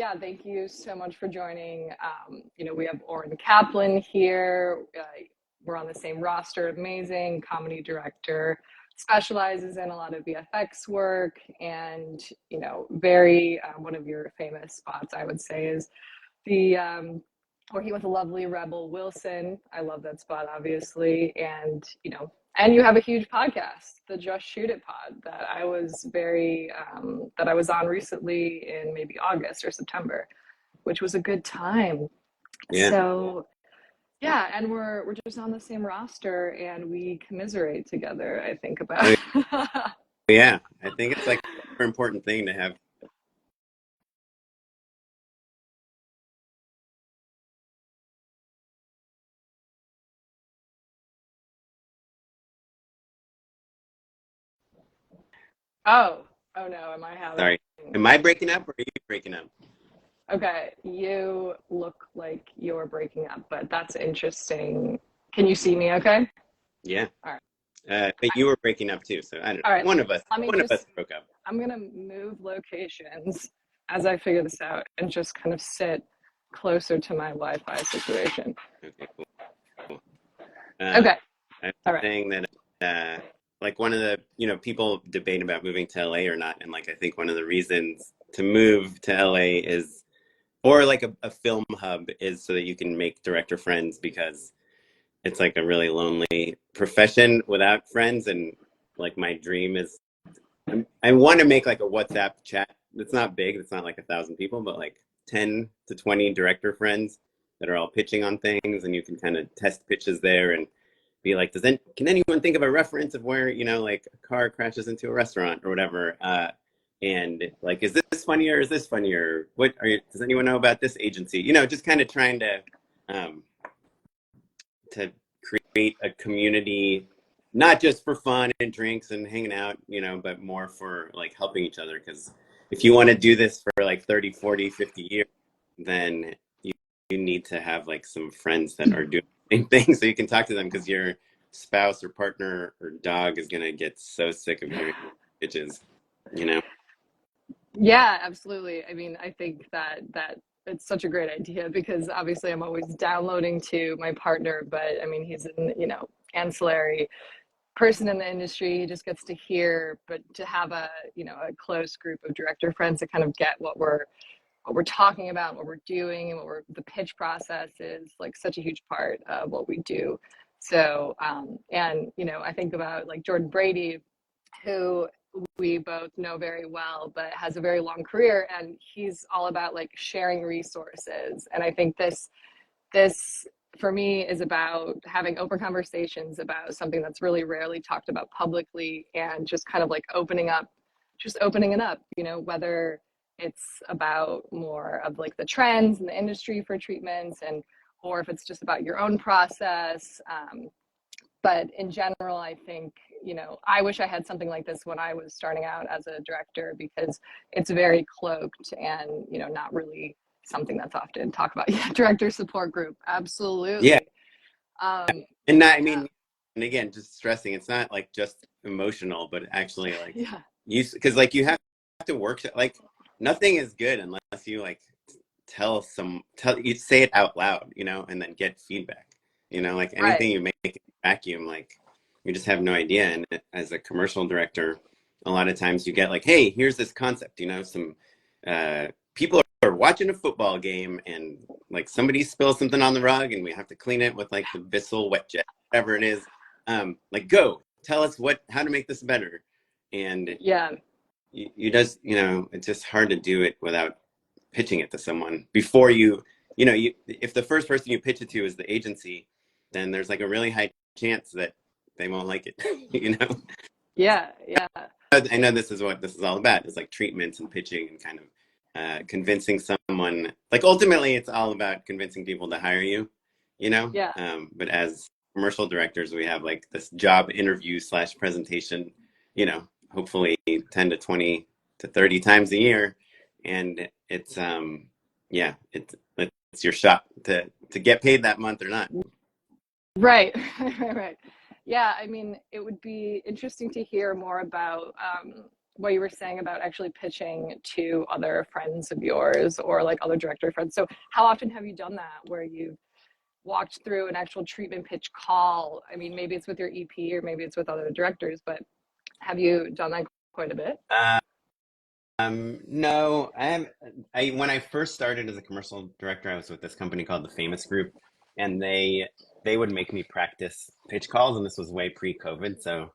Yeah, thank you so much for joining. We have Oren Kaplan here. We're on the same roster. Amazing comedy director, specializes in a lot of VFX work, and very one of your famous spots, I would say, is the where he was a lovely Rebel Wilson. I love that spot, obviously, and you have a huge podcast, the Just Shoot It pod, that I was that I was on recently in maybe August or September, which was a good time. Yeah. So yeah, and we're just on the same roster, and we commiserate together, I think, about. Yeah, I think it's like a super important thing to have. Oh no, am I having? Sorry, am I breaking up or are you breaking up? Okay, you look like you're breaking up, but that's interesting. Can you see me okay? Yeah. All right. But you were breaking up too, so I don't know. All right. One of us Let me broke up. I'm gonna move locations as I figure this out and just kind of sit closer to my Wi-Fi situation. Okay, cool. Okay. I was All right. saying that like one of the people debate about moving to LA or not, and like I think one of the reasons to move to LA is, or like a film hub, is so that you can make director friends, because it's like a really lonely profession without friends. And like my dream is, I want to make like a WhatsApp chat. It's not big. It's not like 1,000 people, but like 10 to 20 director friends that are all pitching on things, and you can kind of test pitches there and be like, can anyone think of a reference of where like a car crashes into a restaurant or whatever? And like, is this funnier? Is this funnier? Does anyone know about this agency? Just kind of trying um, to create a community, not just for fun and drinks and hanging out, but more for like helping each other. Because if you want to do this for like 30, 40, 50 years, then you need to have like some friends that are doing the same thing, so you can talk to them, because your spouse or partner or dog is going to get so sick of hearing pitches, Yeah, absolutely. I mean, I think that it's such a great idea, because obviously I'm always downloading to my partner, but I mean, he's an, ancillary person in the industry. He just gets to hear, but to have a close group of director friends to kind of get what we're talking about, what we're doing, and the pitch process is like such a huge part of what we do. So, and I think about like Jordan Brady, who we both know very well, but has a very long career, and he's all about like sharing resources. And I think this for me is about having open conversations about something that's really rarely talked about publicly, and just kind of like opening it up, whether it's about more of like the trends in the industry for treatments, or if it's just about your own process. But in general, I think, I wish I had something like this when I was starting out as a director, because it's very cloaked and, not really something that's often talked about. Yeah, director support group. Absolutely. yeah. And not, I mean, Yeah. and again, just stressing, it's not like just emotional, but actually like Yeah. because like you have to work, like nothing is good unless you like you say it out loud, and then get feedback, like Right. anything you make in a vacuum, like you just have no idea. And as a commercial director, a lot of times you get like, hey, here's this concept, some people are watching a football game, and like somebody spills something on the rug, and we have to clean it with like the Bissell wet jet, whatever it is. Like, go tell us how to make this better. And Yeah. you just, it's just hard to do it without pitching it to someone before if the first person you pitch it to is the agency, then there's like a really high chance that they won't like it. Yeah. Yeah. I know this is what this is all about. It's like treatments and pitching and kind of convincing someone. Like ultimately, it's all about convincing people to hire you. Yeah. But as commercial directors, we have like this job interview / presentation. Hopefully 10 to 20 to 30 times a year, and it's yeah, it's your shot to get paid that month or not. Right. Right. Yeah. I mean, it would be interesting to hear more about what you were saying about actually pitching to other friends of yours or like other director friends. So how often have you done that where you've walked through an actual treatment pitch call? I mean, maybe it's with your EP or maybe it's with other directors, but have you done that quite a bit? No, I when I first started as a commercial director, I was with this company called the Famous Group, and they would make me practice pitch calls, and this was way pre-COVID. So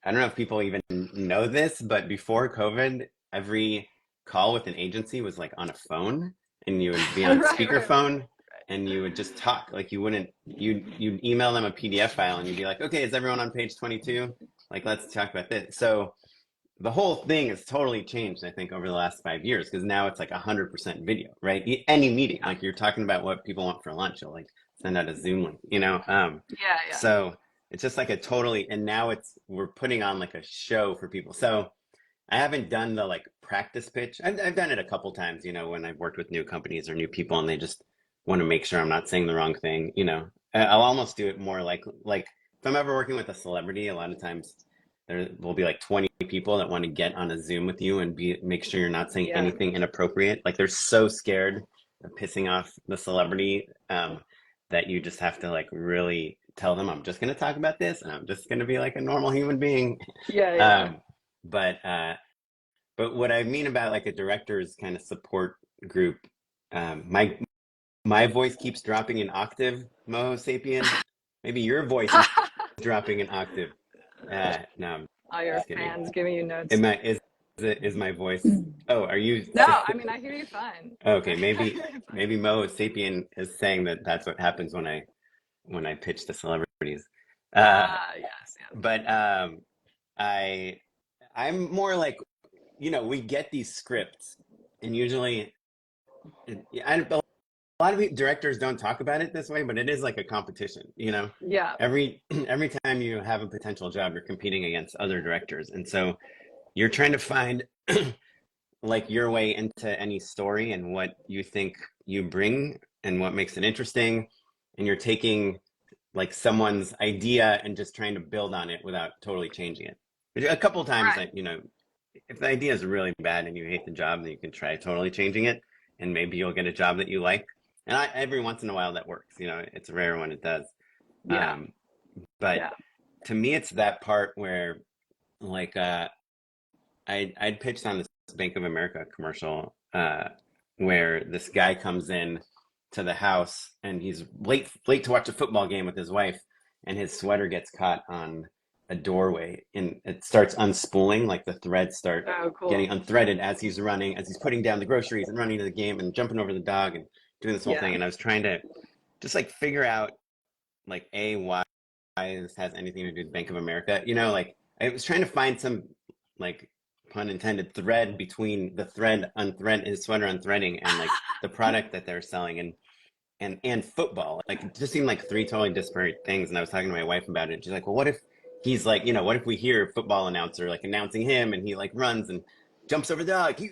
I don't know if people even know this, but before COVID, every call with an agency was like on a phone, and you would be on Right, right, right. speakerphone, and you would just talk. Like you wouldn't you'd email them a PDF file, and you'd be like, okay, is everyone on page 22? Like let's talk about this. So the whole thing has totally changed, I think, over the last 5 years because now it's like 100% video, right? Any meeting, Yeah, like you're talking about what people want for lunch, you'll like send out a Zoom link, you know? yeah, yeah. So it's just like a totally, and now we're putting on like a show for people. So I haven't done the like practice pitch. I've done it a couple times, you know, when I've worked with new companies or new people and they just want to make sure I'm not saying the wrong thing, you know. I'll almost do it more like if I'm ever working with a celebrity, a lot of times there will be like 20 people that want to get on a Zoom with you and make sure you're not saying Yeah. anything inappropriate. Like they're so scared of pissing off the celebrity that you just have to like really tell them I'm just going to talk about this and I'm just going to be like a normal human being. Yeah, yeah. Um, but uh, but what I mean about like a director's kind of support group, my voice keeps dropping an octave, Moho Sapien. Maybe your voice is dropping an octave. No, I'm All your just kidding. fans giving you notes. Am I, is my voice? Oh, are you? No, I mean, I hear you fine. Okay, I hear you fine. maybe Moho Sapien is saying that that's what happens when I pitch to celebrities. Uh, Ah, yes, yes. but I I'm more like, you know, we get these scripts, and usually, a lot of directors don't talk about it this way, but it is like a competition, you know. Yeah, Every time you have a potential job, you're competing against other directors, and so you're trying to find like your way into any story and what you think you bring and what makes it interesting, and you're taking like someone's idea and just trying to build on it without totally changing it. A couple of times right. that, you know, if the idea is really bad and you hate the job, then you can try totally changing it, and maybe you'll get a job that you like. And every once in a while that works. You know, it's rare when it does. Yeah, Um, but yeah. to me, it's that part where, like, I'd pitched on this Bank of America commercial where this guy comes in to the house and he's late to watch a football game with his wife, and his sweater gets caught on a doorway and it starts unspooling, like the threads start Oh, cool. getting unthreaded as he's running, as he's putting down the groceries and running to the game and jumping over the dog and doing this whole Yeah. thing. And I was trying to just like figure out like why this has anything to do with Bank of America. You know, like I was trying to find some like pun intended thread between the thread unthread his sweater unthreading and like the product that they're selling and football. Like it just seemed like three totally disparate things. And I was talking to my wife about it. She's like, well, what if he's like, you know, what if we hear a football announcer like announcing him and he like runs and jumps over the dog? He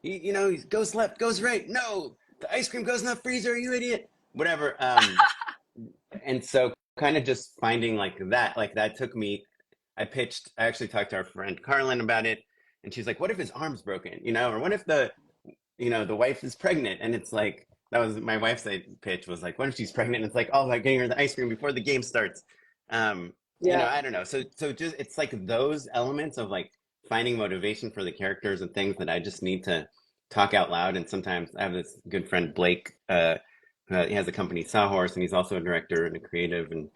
you know, he goes left, goes right. No, the ice cream goes in the freezer, you idiot. Whatever. And so kind of just finding like that took me, I actually talked to our friend Carlin about it, and she's like, what if his arm's broken, you know, or what if the wife is pregnant, and it's like, that was my wife's pitch was like, what if she's pregnant and it's like all about getting her the ice cream before the game starts. You know, Yeah. I don't know. So just it's like those elements of like finding motivation for the characters and things that I just need to talk out loud. And sometimes I have this good friend Blake, he has a company Sawhorse, and he's also a director and a creative, and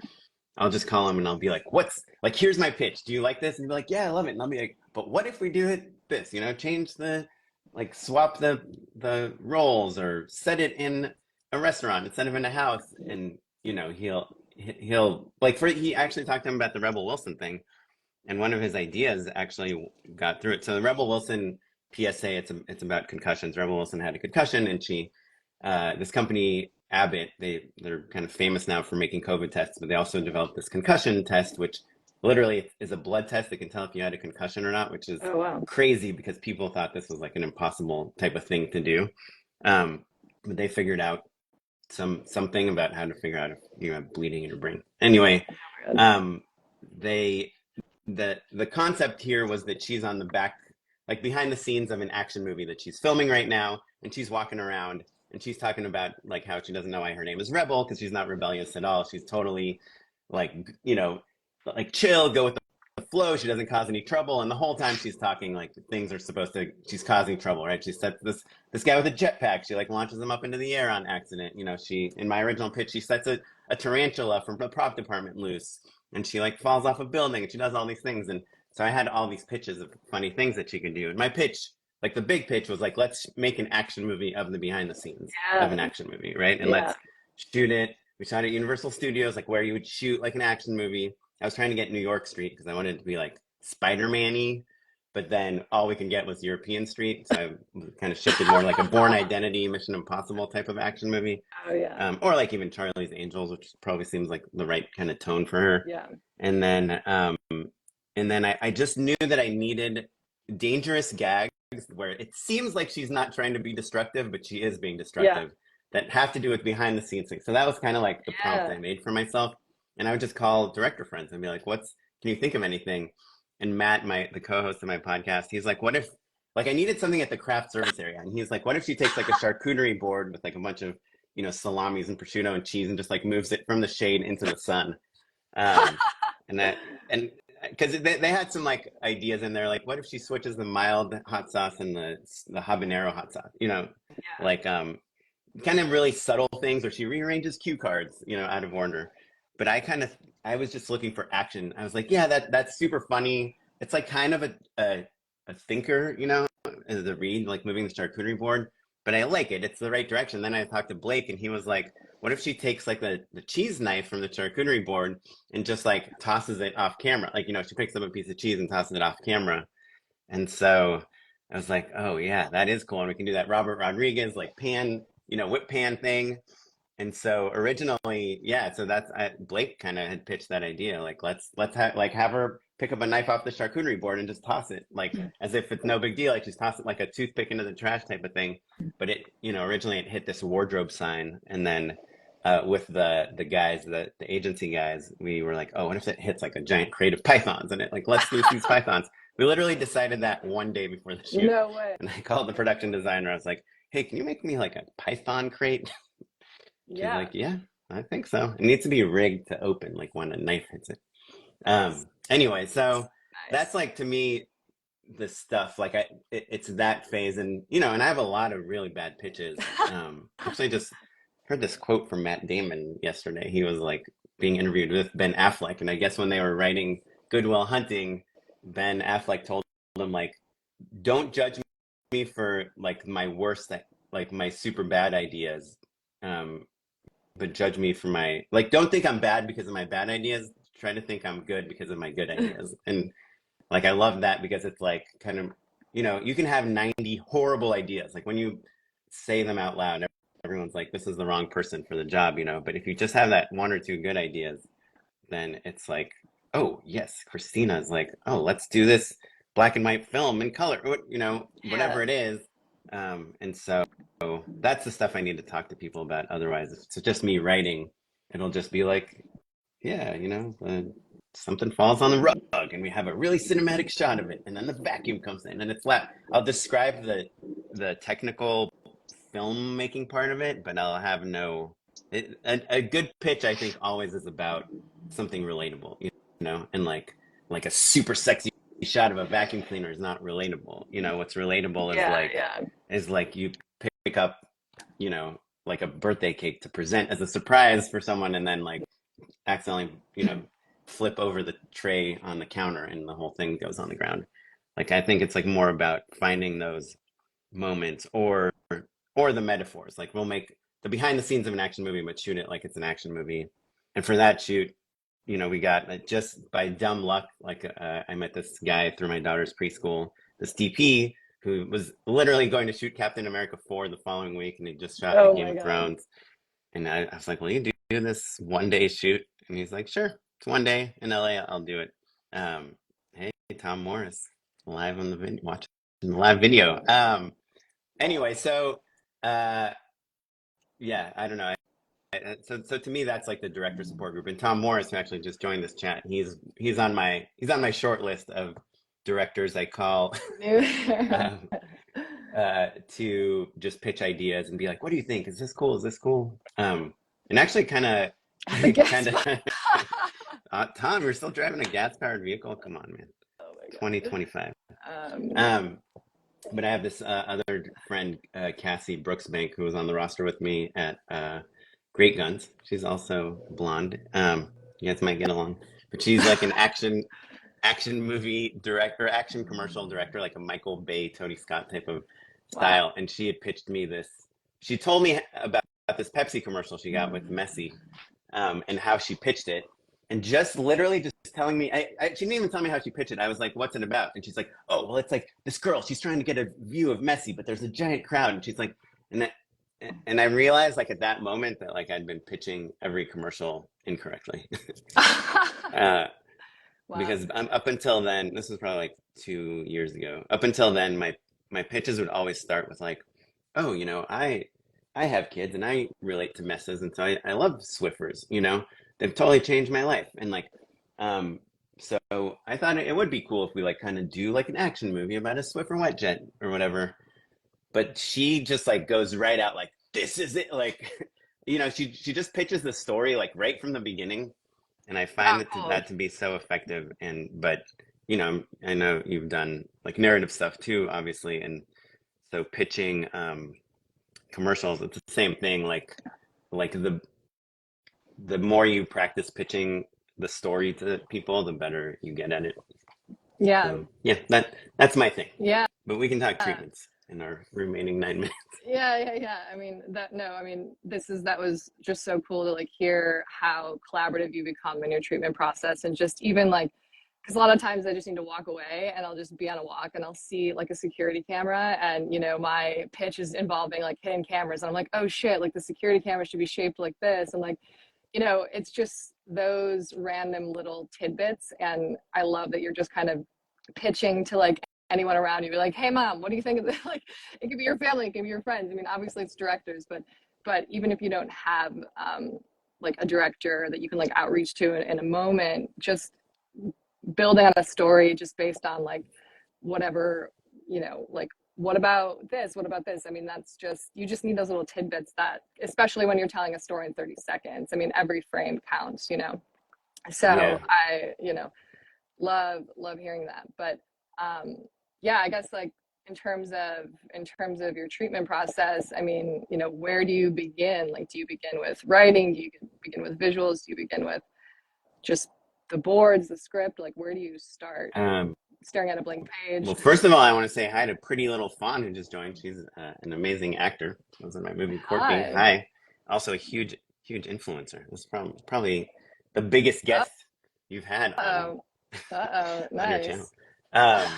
I'll just call him and I'll be like, what's like, here's my pitch. Do you like this? And he'll be like, yeah, I love it. And I'll be like, but what if we do it this, you know, change like swap the roles or set it in a restaurant instead of in a house. And, you know, he'll like he actually talked to him about the Rebel Wilson thing. And one of his ideas actually got through it. So the Rebel Wilson PSA, it's about concussions. Rebel Wilson had a concussion, and this company Abbott, they're kind of famous now for making COVID tests, but they also developed this concussion test, which literally is a blood test that can tell if you had a concussion or not, which is Oh, wow. crazy because people thought this was like an impossible type of thing to do. But they figured out something about how to figure out if you have bleeding in your brain. Anyway, Good. um, they the concept here was that she's on the back like behind the scenes of an action movie that she's filming right now, and she's walking around and she's talking about like how she doesn't know why her name is Rebel because she's not rebellious at all. She's totally like, like chill, go with the flow. She doesn't cause any trouble, and the whole time she's talking like things are supposed to. She's causing trouble, right? She sets this guy with a jetpack. She like launches him up into the air on accident. She in my original pitch, she sets a tarantula from the prop department loose, and she like falls off a building, and she does all these things. And so I had all these pitches of funny things that she could do. And my pitch, like the big pitch, was like, let's make an action movie of the behind the scenes of Yeah. an action movie, right? And Yeah. let's shoot it. We shot at Universal Studios, like where you would shoot like an action movie. I was trying to get New York Street because I wanted it to be like Spider-Man-y, but then all we could get was European Street. So I kind of shifted more like a Bourne Identity, Mission Impossible type of action movie. Oh yeah. Or like even Charlie's Angels, which probably seems like the right kind of tone for her. Yeah. And then I just knew that I needed dangerous gags where it seems like she's not trying to be destructive, but she is being Yeah. destructive that have to do with behind the scenes things. So that was kind of like the prompt Yeah. I made for myself. And I would just call director friends and be like, can you think of anything? And Matt, the co-host of my podcast, he's like, what if, like I needed something at the craft service area. And he's like, what if she takes like a charcuterie board with like a bunch of, salamis and prosciutto and cheese and just like moves it from the shade into the sun. And because they had some like ideas in there, like what if she switches the mild hot sauce and the habanero hot sauce, Yeah. like kind of really subtle things, or she rearranges cue cards, out of order. But I was just looking for action. I was like, yeah, that's super funny. It's like kind of a thinker, as a read, like moving the charcuterie board. But I like it. It's the right direction. Then I talked to Blake, and he was like, what if she takes like the cheese knife from the charcuterie board and just like tosses it off camera? Like, she picks up a piece of cheese and tosses it off camera. And so I was like, oh yeah, that is cool. And we can do that Robert Rodriguez like pan, whip pan thing. And so originally, yeah, so Blake kind of had pitched that idea. Like, let's have her pick up a knife off the charcuterie board and just toss it, like as if it's no big deal. Like just toss it like a toothpick into the trash type of thing. But it, originally it hit this wardrobe sign, and then with the guys, the agency guys, we were like, oh, what if it hits like a giant crate of pythons and it like lets loose these pythons? We literally decided that one day before the shoot. No way. And I called the production designer. I was like, hey, can you make me like a python crate? She's Yeah. like, yeah, I think so. It needs to be rigged to open, like when a knife hits it. Anyway, so Nice. that's like to me the stuff. Like it's that phase, and and I have a lot of really bad pitches. Actually, just heard this quote from Matt Damon yesterday. He was like being interviewed with Ben Affleck, and I guess when they were writing Good Will Hunting, Ben Affleck told him like, don't judge me for like my worst, like my super bad ideas. But judge me for my, like, don't think I'm bad because of my bad ideas. Try to think I'm good because of my good ideas. And like, I love that because it's like kind of, you can have 90 horrible ideas. Like when you say them out loud, everyone's like, this is the wrong person for the job, But if you just have that one or two good ideas, then it's like, oh, yes, Christina's like, oh, let's do this black and white film in color, whatever it is. And so that's the stuff I need to talk to people about. Otherwise, if it's just me writing, it'll just be like, yeah, something falls on the rug and we have a really cinematic shot of it. And then the vacuum comes in and it's flat. I'll describe the technical filmmaking part of it, but I'll have a good pitch, I think, always is about something relatable, and like a super sexy shot of a vacuum cleaner is not relatable. What's relatable is like you pick up, like a birthday cake to present as a surprise for someone, and then like accidentally, flip over the tray on the counter and the whole thing goes on the ground. Like I think it's like more about finding those moments or the metaphors. Like we'll make the behind the scenes of an action movie, but shoot it like it's an action movie. And for that shoot, we got just by dumb luck, like I met this guy through my daughter's preschool, this DP who was literally going to shoot Captain America 4 the following week, and he just shot Oh Game my of God. Thrones. And I was like, will you do this one day shoot? And he's like, sure, it's one day in LA, I'll do it. Hey, Tom Morris, live on the video, watching the live video. Anyway, so yeah, I don't know. So to me, that's like the director support group. And Tom Morris, who actually just joined this chat, he's on my short list of directors I call New. um, to just pitch ideas and be like, "What do you think? Is this cool? Is this cool?" And actually, The guest kind spot. of, Tom, we're still driving a gas-powered vehicle. Come on, man. Oh my God. 2025. Um, Um, but I have this other friend, Cassie Brooksbank, who was on the roster with me at Great Guns. She's also blonde. You guys might get along, but she's like an action movie director, action commercial director, like a Michael Bay, Tony Scott type of wow. style. And she had pitched me this. She told me about this Pepsi commercial she got with Messi, and how she pitched it. And just literally just telling me, she didn't even tell me how she pitched it. I was like, "What's it about?" And she's like, "Oh, well, it's like this girl. She's trying to get a view of Messi, but there's a giant crowd." And she's like, and that, and I realized like at that moment that like I'd been pitching every commercial incorrectly. uh, Wow. because up until then, this was probably like 2 years ago. Up until then, my pitches would always start with like, "Oh, I have kids and I relate to messes, and so I love Swiffers. They've totally changed my life." And like, um, so I thought it would be cool if we like kind of do like an action movie about a Swiffer wet jet or whatever. But she just like goes right out like, "This is it!" Like, she just pitches the story like right from the beginning, and I Oh, find cool. that to be so effective. But I know you've done like narrative stuff too, obviously, and so pitching commercials, it's the same thing. Like the more you practice pitching the story to people, the better you get at it. Yeah. So yeah, that's my thing. Yeah. But we can talk treatments in our remaining 9 minutes. Yeah. I mean, that was just so cool to like hear how collaborative you become in your treatment process and just even like, because a lot of times I just need to walk away and I'll just be on a walk and I'll see like a security camera and my pitch is involving like hidden cameras and I'm like, oh shit, like the security camera should be shaped like this. And like, it's just those random little tidbits. And I love that you're just kind of pitching to like anyone around you. Be like, hey mom, what do you think of this? Like, it could be your family, it could be your friends. I mean, obviously it's directors, but even if you don't have like a director that you can like outreach to in a moment, just building on a story just based on like whatever, like what about this? What about this? I mean, that's just, you just need those little tidbits that, especially when you're telling a story in 30 seconds. I mean, every frame counts. So Yeah. love hearing that. But um, yeah, I guess like in terms of your treatment process, I mean, where do you begin? Like, do you begin with writing? Do you begin with visuals? Do you begin with just the boards, the script? Like, where do you start? Um, Staring at a blank well, page? first of all, I want to say hi to Pretty Little Fawn who just joined. She's an amazing actor. She was in my movie Courtney. Hi. Hi. Also a huge influencer. This is probably the biggest guest you've had Uh-oh. Uh-oh. on your channel. Nice.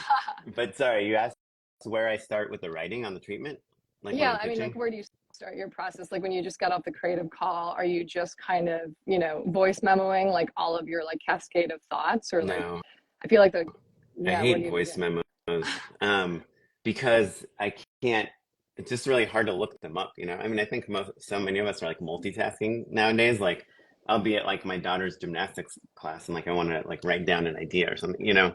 But sorry, you asked where I start with the writing on the treatment, like when Yeah, I'm I mean, like, pitching. where do you start your process? Like, when you just got off the creative call, are you just kind of, voice memoing like all of your like cascade of thoughts, or like, No, I feel like I yeah, where do hate you voice begin? memos, um, because I can't. It's just really hard to look them up. I mean, I think so many of us are like multitasking nowadays. Like, I'll be at like my daughter's gymnastics class, and like I want to like write down an idea or something. Yeah,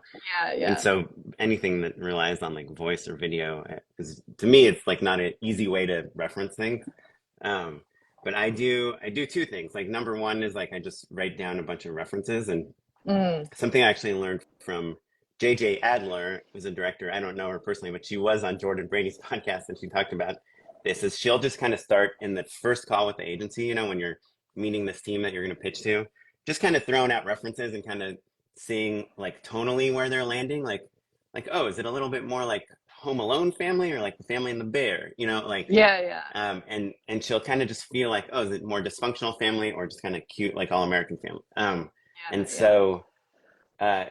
And yeah. so anything that relies on like voice or video is, to me, it's like not an easy way to reference things. Um, but I do two things. Like number one is like I just write down a bunch of references, and Mm. something I actually learned from JJ Adler, who's a director. I don't know her personally, but she was on Jordan Brady's podcast and she talked about this. Is she'll just kind of start in the first call with the agency, when you're meeting this team that you're going to pitch to, just kind of throwing out references and kind of seeing like tonally where they're landing. Like, oh, is it a little bit more like Home Alone family or like the family and the bear? Like Yeah, yeah. and she'll kind of just feel like, oh, is it more dysfunctional family or just kind of cute like all American family? And Yeah, yeah. uh,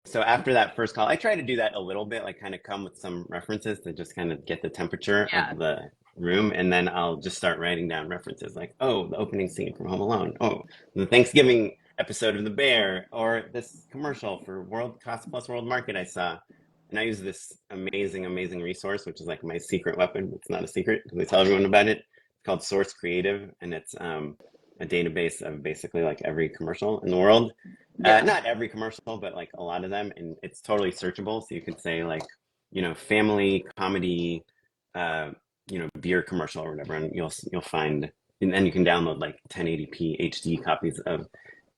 so after that first call, I try to do that a little bit, like kind of come with some references to just kind of get the temperature Yeah. of the room, and then I'll just start writing down references like, oh, the opening scene from Home Alone, oh, the Thanksgiving episode of The Bear, or this commercial for World Cost Plus World Market I saw. And I use this amazing resource, which is like my secret weapon. It's not a secret because I tell everyone about it. It's called Source Creative, and a database of basically like every commercial in the world. Yeah. Not every commercial, but like a lot of them, and it's totally searchable. So you could say like, family, comedy, uh, beer commercial or whatever, and you'll find, and then you can download like 1080p HD copies of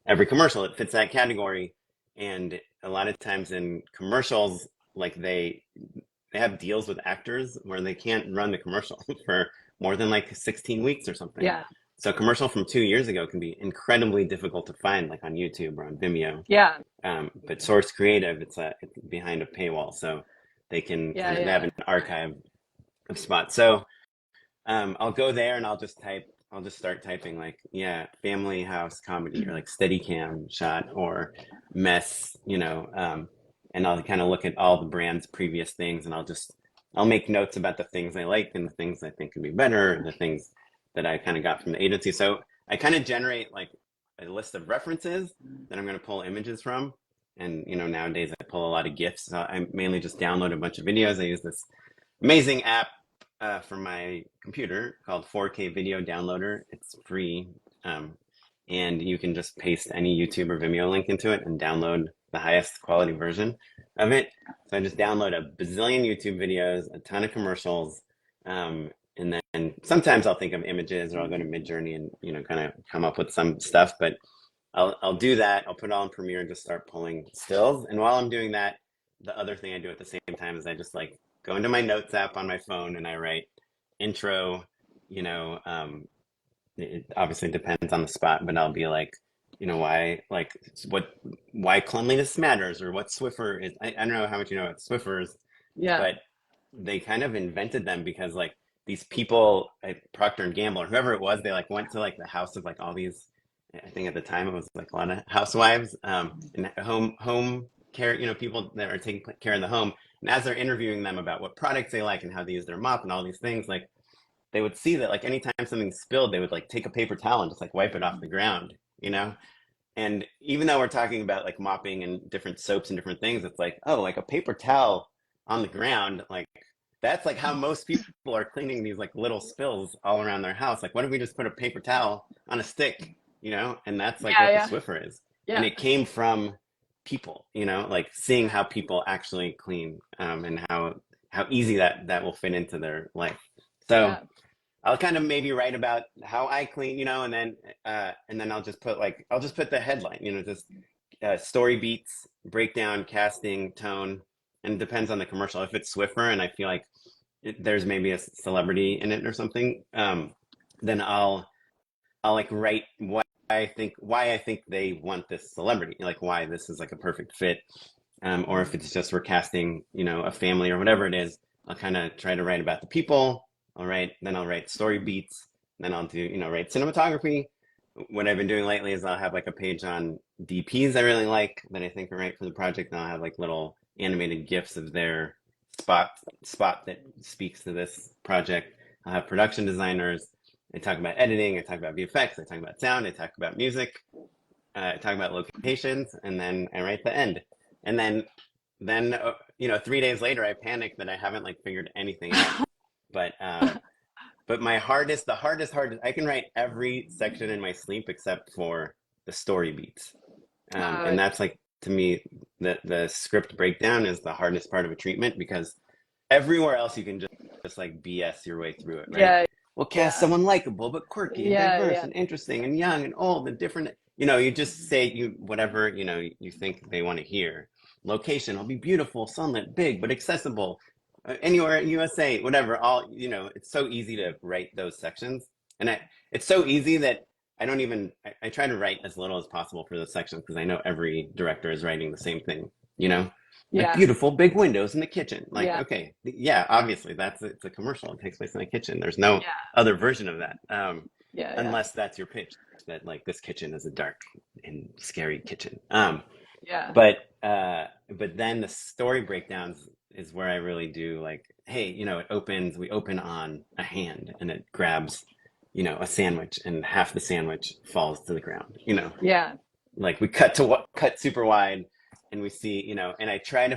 every commercial that fits that category. And a lot of times in commercials, like they have deals with actors where they can't run the commercial for more than like 16 weeks or something. Yeah. So a commercial from 2 years ago can be incredibly difficult to find, like on YouTube or on Vimeo. Yeah. But Source Creative, it's behind a paywall, so Yeah. they have Yeah. an archive of spots. So I'll go there and I'll just start typing like, yeah, family house comedy or like steady cam shot or mess, and I'll kind of look at all the brand's previous things and I'll make notes about the things I like and the things I think could be better, and the things that I kind of got from the agency. So I kind of generate like a list of references that I'm going to pull images from. And, nowadays I pull a lot of GIFs. So I mainly just download a bunch of videos. I use this amazing app from my computer called 4K Video Downloader. It's free, and you can just paste any YouTube or Vimeo link into it and download the highest quality version of it. So I just download a bazillion YouTube videos, a ton of commercials, and then sometimes I'll think of images, or I'll go to Midjourney and kind of come up with some stuff. But I'll do that. I'll put it all in Premiere and just start pulling stills. And while I'm doing that, the other thing I do at the same time is I just like go into my notes app on my phone and I write intro, you know, um, it obviously depends on the spot, but I'll be like, why, like, why cleanliness matters, or what Swiffer is. I don't know how much you know about Swiffers, Yeah. but they kind of invented them because like these people at Procter and Gamble or whoever it was, they like went to like the house of like all these. I think at the time it was like a lot of housewives, and home care, people that are taking care of the home. And as they're interviewing them about what products they like and how they use their mop and all these things, like they would see that like anytime something spilled, they would like take a paper towel and just like wipe it off the ground, you know? And even though we're talking about like mopping and different soaps and different things, it's like, oh, like a paper towel on the ground, like that's like how most people are cleaning these like little spills all around their house. Like, what if we just put a paper towel on a stick, And that's like Yeah. what the Yeah. Swiffer is. And Yeah. it came from people, like seeing how people actually clean, and how easy that will fit into their life. So Yeah. I'll kind of maybe write about how I clean, and then I'll just put the headline, just story beats, breakdown, casting, tone, and it depends on the commercial. If it's Swiffer and I feel like there's maybe a celebrity in it or something, then I'll like write why I think they want this celebrity, like why this is like a perfect fit, or if it's just we're casting, a family or whatever it is, I'll kind of try to write about the people. I'll write story beats, then I'll do, write cinematography. What I've been doing lately is I'll have like a page on DPs I really like that I think are right for the project, and I'll have like little animated GIFs of their spot that speaks to this project. I'll have production designers. I talk about editing, I talk about VFX, I talk about sound, I talk about music, I talk about locations, and then I write the end. And then 3 days later, I panic that I haven't like figured anything out. But the hardest, I can write every section in my sleep except for the story beats, and Uh, that's like to me the script breakdown is the hardest part of a treatment, because everywhere else you can just like BS your way through it, right? yeah. We'll cast Yeah. someone likable but quirky and Yeah. diverse Yeah. and interesting and young and old and different. You just say whatever you think they want to hear. Location will be beautiful, sunlit, big but accessible, anywhere in USA, whatever. It's so easy to write those sections, and it's so easy that I don't even. I try to write as little as possible for those sections because I know every director is writing the same thing. You know, like Yeah. beautiful big windows in the kitchen. Like, Yeah. okay, yeah, obviously it's a commercial. It takes place in the kitchen. There's no Yeah. other version of that, Yeah. Yeah. unless that's your pitch, that like this kitchen is a dark and scary kitchen. Yeah. But then the story breakdowns is where I really do like, hey, we open on a hand and it grabs, a sandwich, and half the sandwich falls to the ground, Yeah. like we cut super wide, and we see, and I try to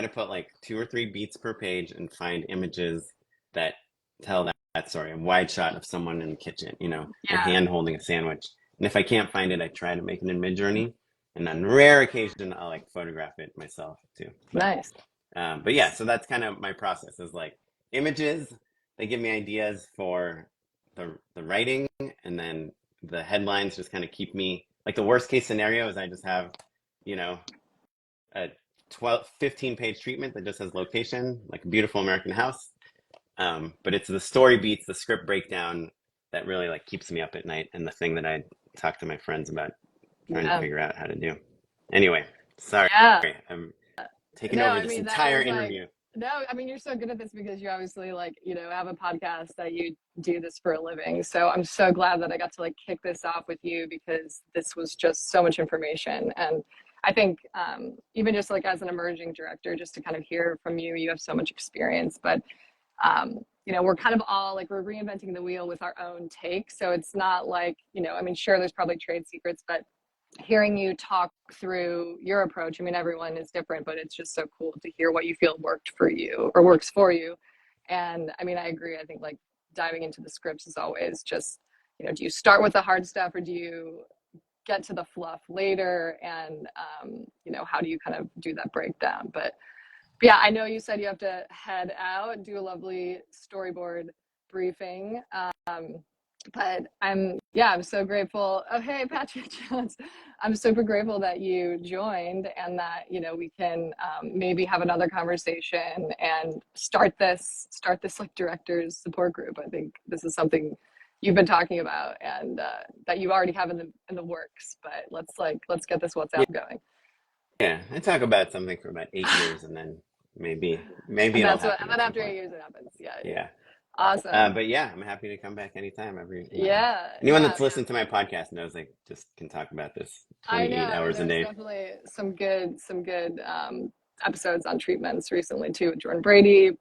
put like 2 or 3 beats per page and find images that tell sorry, a wide shot of someone in the kitchen, a Yeah, hand holding a sandwich. And if I can't find it, I try to make it in Midjourney. And on rare occasion, I'll like photograph it myself too. nice. But yeah, so that's kind of my process is like images. They give me ideas for the writing, and then the headlines just kind of keep me like the worst case scenario is I just have, you know, a 15 page treatment that just has location, like a beautiful American house. But it's the story beats, the script breakdown that really like keeps me up at night, and the thing that I talk to my friends about trying to Yeah, figure out how to do. Anyway, sorry, yeah. I'm taking No, over I this mean that entire was like interview. no, I mean you're so good at this because you obviously like, have a podcast that you do this for a living. So I'm so glad that I got to like kick this off with you because this was just so much information. And I think even just like as an emerging director, just to kind of hear from you, you have so much experience, but we're kind of all like we're reinventing the wheel with our own take. So it's not like, I mean, sure, there's probably trade secrets, but hearing you talk through your approach, I mean, everyone is different, but it's just so cool to hear what you feel worked for you or works for you. And I mean, I agree. I think like diving into the scripts is always just, do you start with the hard stuff or do you get to the fluff later? And, how do you kind of do that breakdown? But yeah, I know you said you have to head out and do a lovely storyboard briefing. But I'm so grateful. Oh, hey, Patrick Jones. I'm super grateful that you joined and that, we can maybe have another conversation and start this like directors support group. I think this is something you've been talking about and that you already have in the works, but let's get this Yeah, WhatsApp going. yeah. I talk about something for about 8 years, and then maybe And it'll and happen then at some after point. 8 years it happens. Yeah, yeah. Yeah. Awesome. But yeah, I'm happy to come back anytime. Yeah, Anyone yeah, that's listened to my podcast knows I just can talk about this I 28 know, and hours a there's day. definitely some good episodes on treatments recently too with Jordan Brady,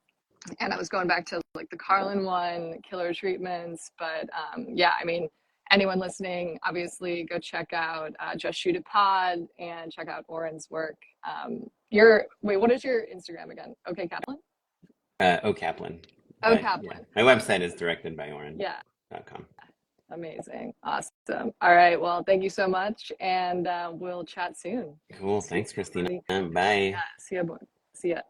and I was going back to like the Carlin one, killer treatments. But yeah, I mean, anyone listening, obviously go check out Just Shoot It Pod and check out Oren's work. What is your Instagram again? Okay, Kaplan. O Kaplan. Oh, But yeah, Kaplan. my website is directed by Yeah, Oren.com. amazing, awesome. All right, well, thank you so much, and we'll chat soon. Cool. See Thanks, Christina. everybody. Bye. Yeah, see ya, boy. See ya.